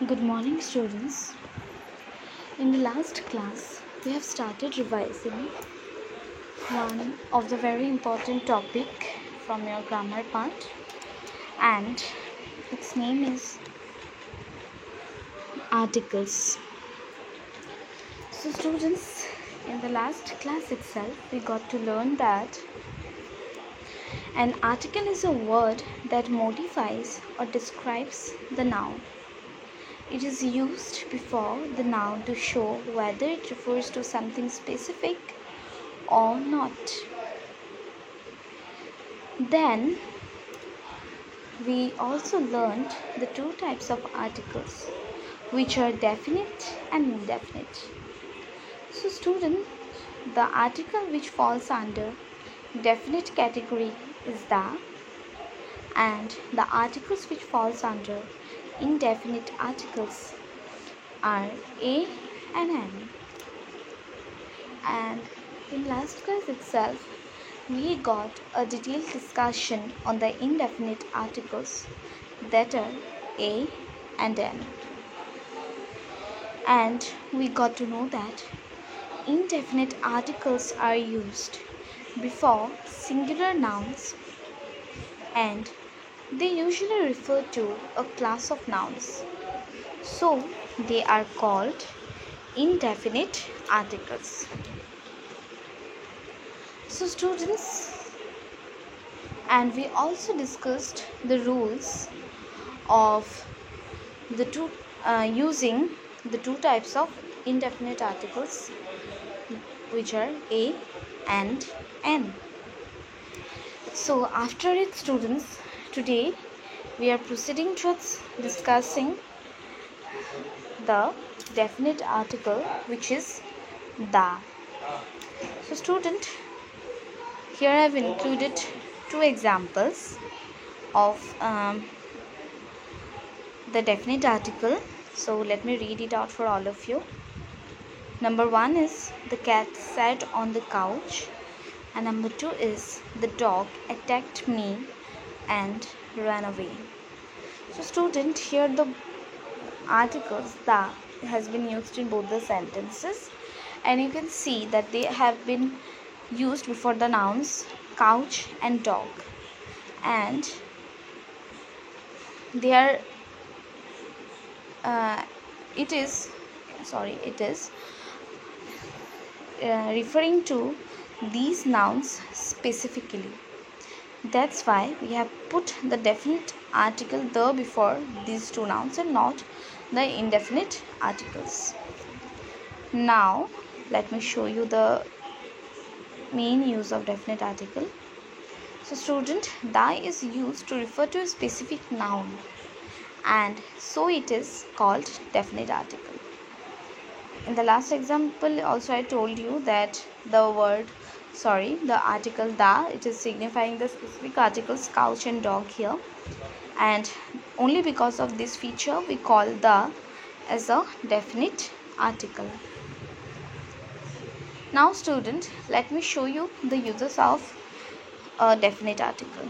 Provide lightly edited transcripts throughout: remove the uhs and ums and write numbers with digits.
Good morning, students. In the last class, we have started revising one of the very important topic from your grammar part, and its name is articles. So, students, in the last class itself, we got to learn that an article is a word that modifies or describes the noun. It is used before the noun to show whether it refers to something specific or not. Then we also learned the two types of articles, which are definite and indefinite. So student, the article which falls under definite category is the, and the articles which falls under indefinite articles are a and an. And in last class itself, we got a detailed discussion on the indefinite articles that are a and an. And we got to know that indefinite articles are used before singular nouns and they usually refer to a class of nouns. So they are called indefinite articles. So students, and we also discussed the rules of the two using the two types of indefinite articles, which are a and n. So after it, students, today we are proceeding towards discussing the definite article, which is the. So student, here I have included two examples of the definite article. So let me read it out for all of you. Number 1 is the cat sat on the couch, and number 2 is the dog attacked me and ran away. So student, here the articles the has been used in both the sentences, and you can see that they have been used before the nouns couch and dog, and they are it is referring to these nouns specifically. That's why we have put the definite article the before these two nouns and not the indefinite articles. Now let me show you the main use of definite article. So student, the is used to refer to a specific noun, and so it is called definite article. In the last example also I told you that the article the, it is signifying the specific articles couch and dog here, and only because of this feature we call the as a definite article. Now student, let me show you the uses of a definite article.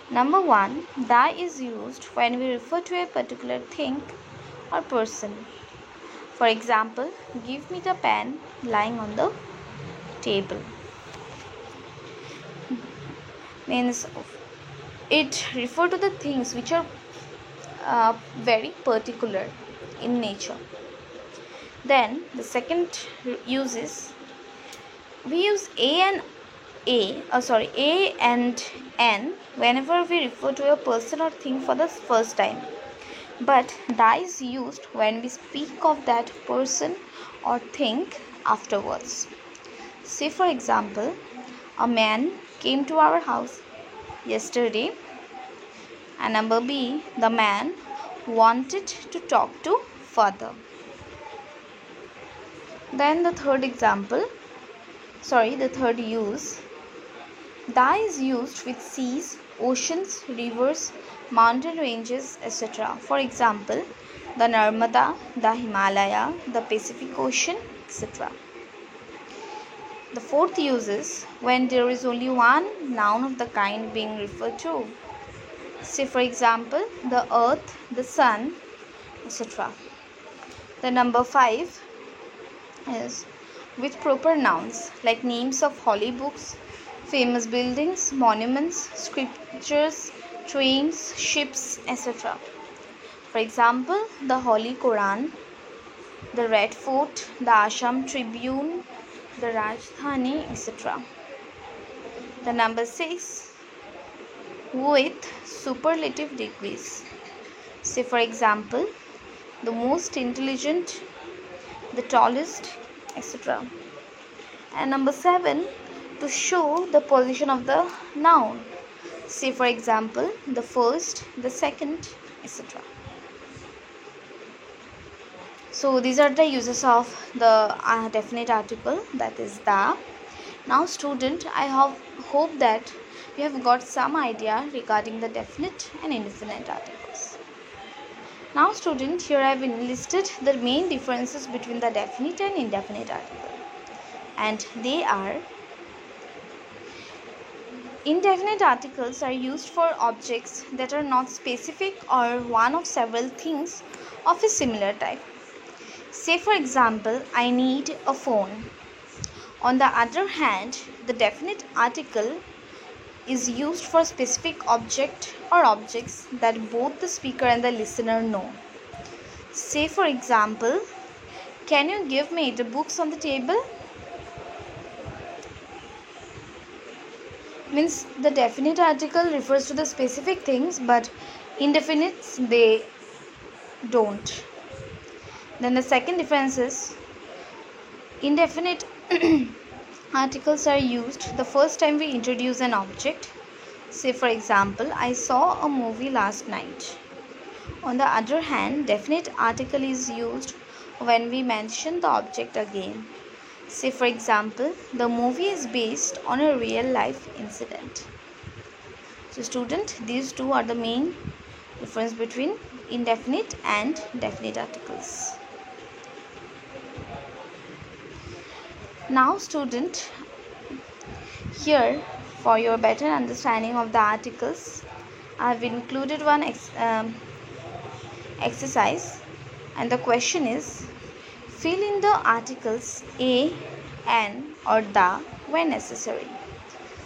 Number 1, the is used when we refer to a particular thing or person. For example, give me the pen lying on the table. Means it refers to the things which are very particular in nature. Then the second use is we use a and n whenever we refer to a person or thing for the first time, but the is used when we speak of that person or thing afterwards. Say for example, a man came to our house yesterday, and number B, the man wanted to talk to father. Then the third use, the is used with seas, oceans, rivers, mountain ranges, etc. For example, the Narmada, the Himalaya, the Pacific Ocean, etc. The fourth use is when there is only one noun of the kind being referred to. Say for example, the earth, the sun, etc. The number 5 is with proper nouns like names of holy books, famous buildings, monuments, scriptures, trains, ships, etc. For example, the Holy Quran, the Red Fort, the Assam Tribune, the Rajdhani, etc. The number 6 with superlative degrees. Say, for example, the most intelligent, the tallest, etc. And number 7 to show the position of the noun. Say, for example, the first, the second, etc. So these are the uses of the definite article, that is the. Now student, I hope that you have got some idea regarding the definite and indefinite articles. Now student, here I have enlisted the main differences between the definite and indefinite article, and they are: indefinite articles are used for objects that are not specific or one of several things of a similar type. Say, for example, I need a phone. On the other hand, the definite article is used for specific object or objects that both the speaker and the listener know. Say, for example, can you give me the books on the table? Means the definite article refers to the specific things, but indefinites they don't. Then the second difference is indefinite articles are used the first time we introduce an object. Say, for example, I saw a movie last night. On the other hand, definite article is used when we mention the object again. Say, for example, the movie is based on a real life incident. So student, these two are the main difference between indefinite and definite articles. Now student, here for your better understanding of the articles, I have included one exercise, and the question is: fill in the articles a, an or the when necessary.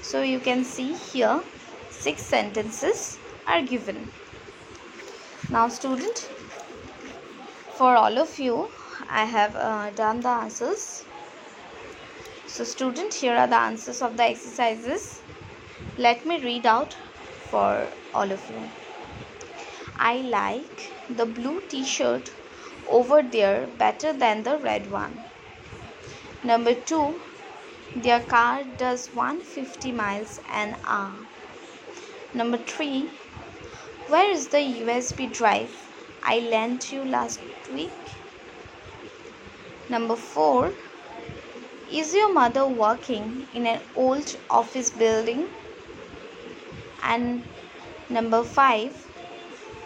So you can see here 6 sentences are given. Now student, for all of you I have done the answers. So student, here are the answers of the exercises. Let me read out for all of you. I like the blue t-shirt over there better than the red one. Number 2, their car does 150 miles an hour. Number 3, where is the USB drive I lent you last week? Number 4, is your mother working in an old office building? And number 5,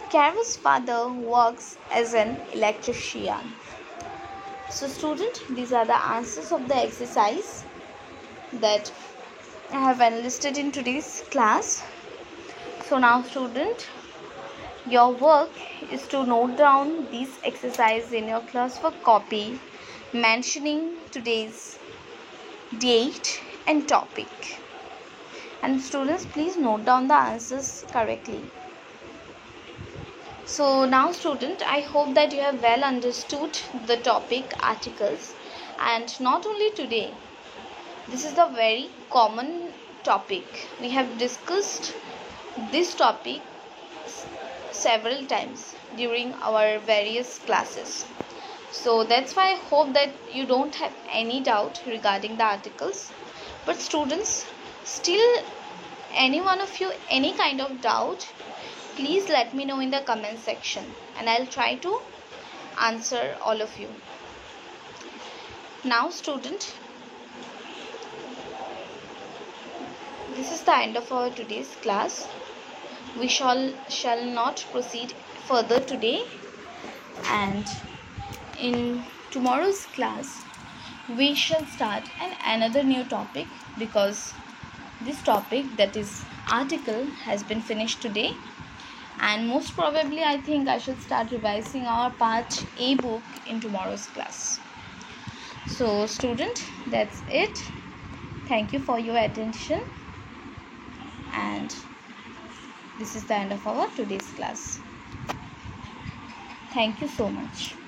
Carol's father works as an electrician. So student, these are the answers of the exercise that I have enlisted in today's class. So now student, your work is to note down these exercises in your classwork copy, mentioning today's date and topic. And students, please note down the answers correctly. So now student, I hope that you have well understood the topic articles, and not only today, this is the very common topic. We have discussed this topic several times during our various classes. So that's why I hope that you don't have any doubt regarding the articles. But students, still any one of you any kind of doubt, please let me know in the comment section, and I'll try to answer all of you. Now student, this is the end of our today's class. We shall not proceed further today, and in tomorrow's class we shall start another new topic, because this topic, that is article, has been finished today. and most probably I think I should start revising our part A book in tomorrow's class. So student, that's it. Thank you for your attention, and this is the end of our today's class. Thank you so much.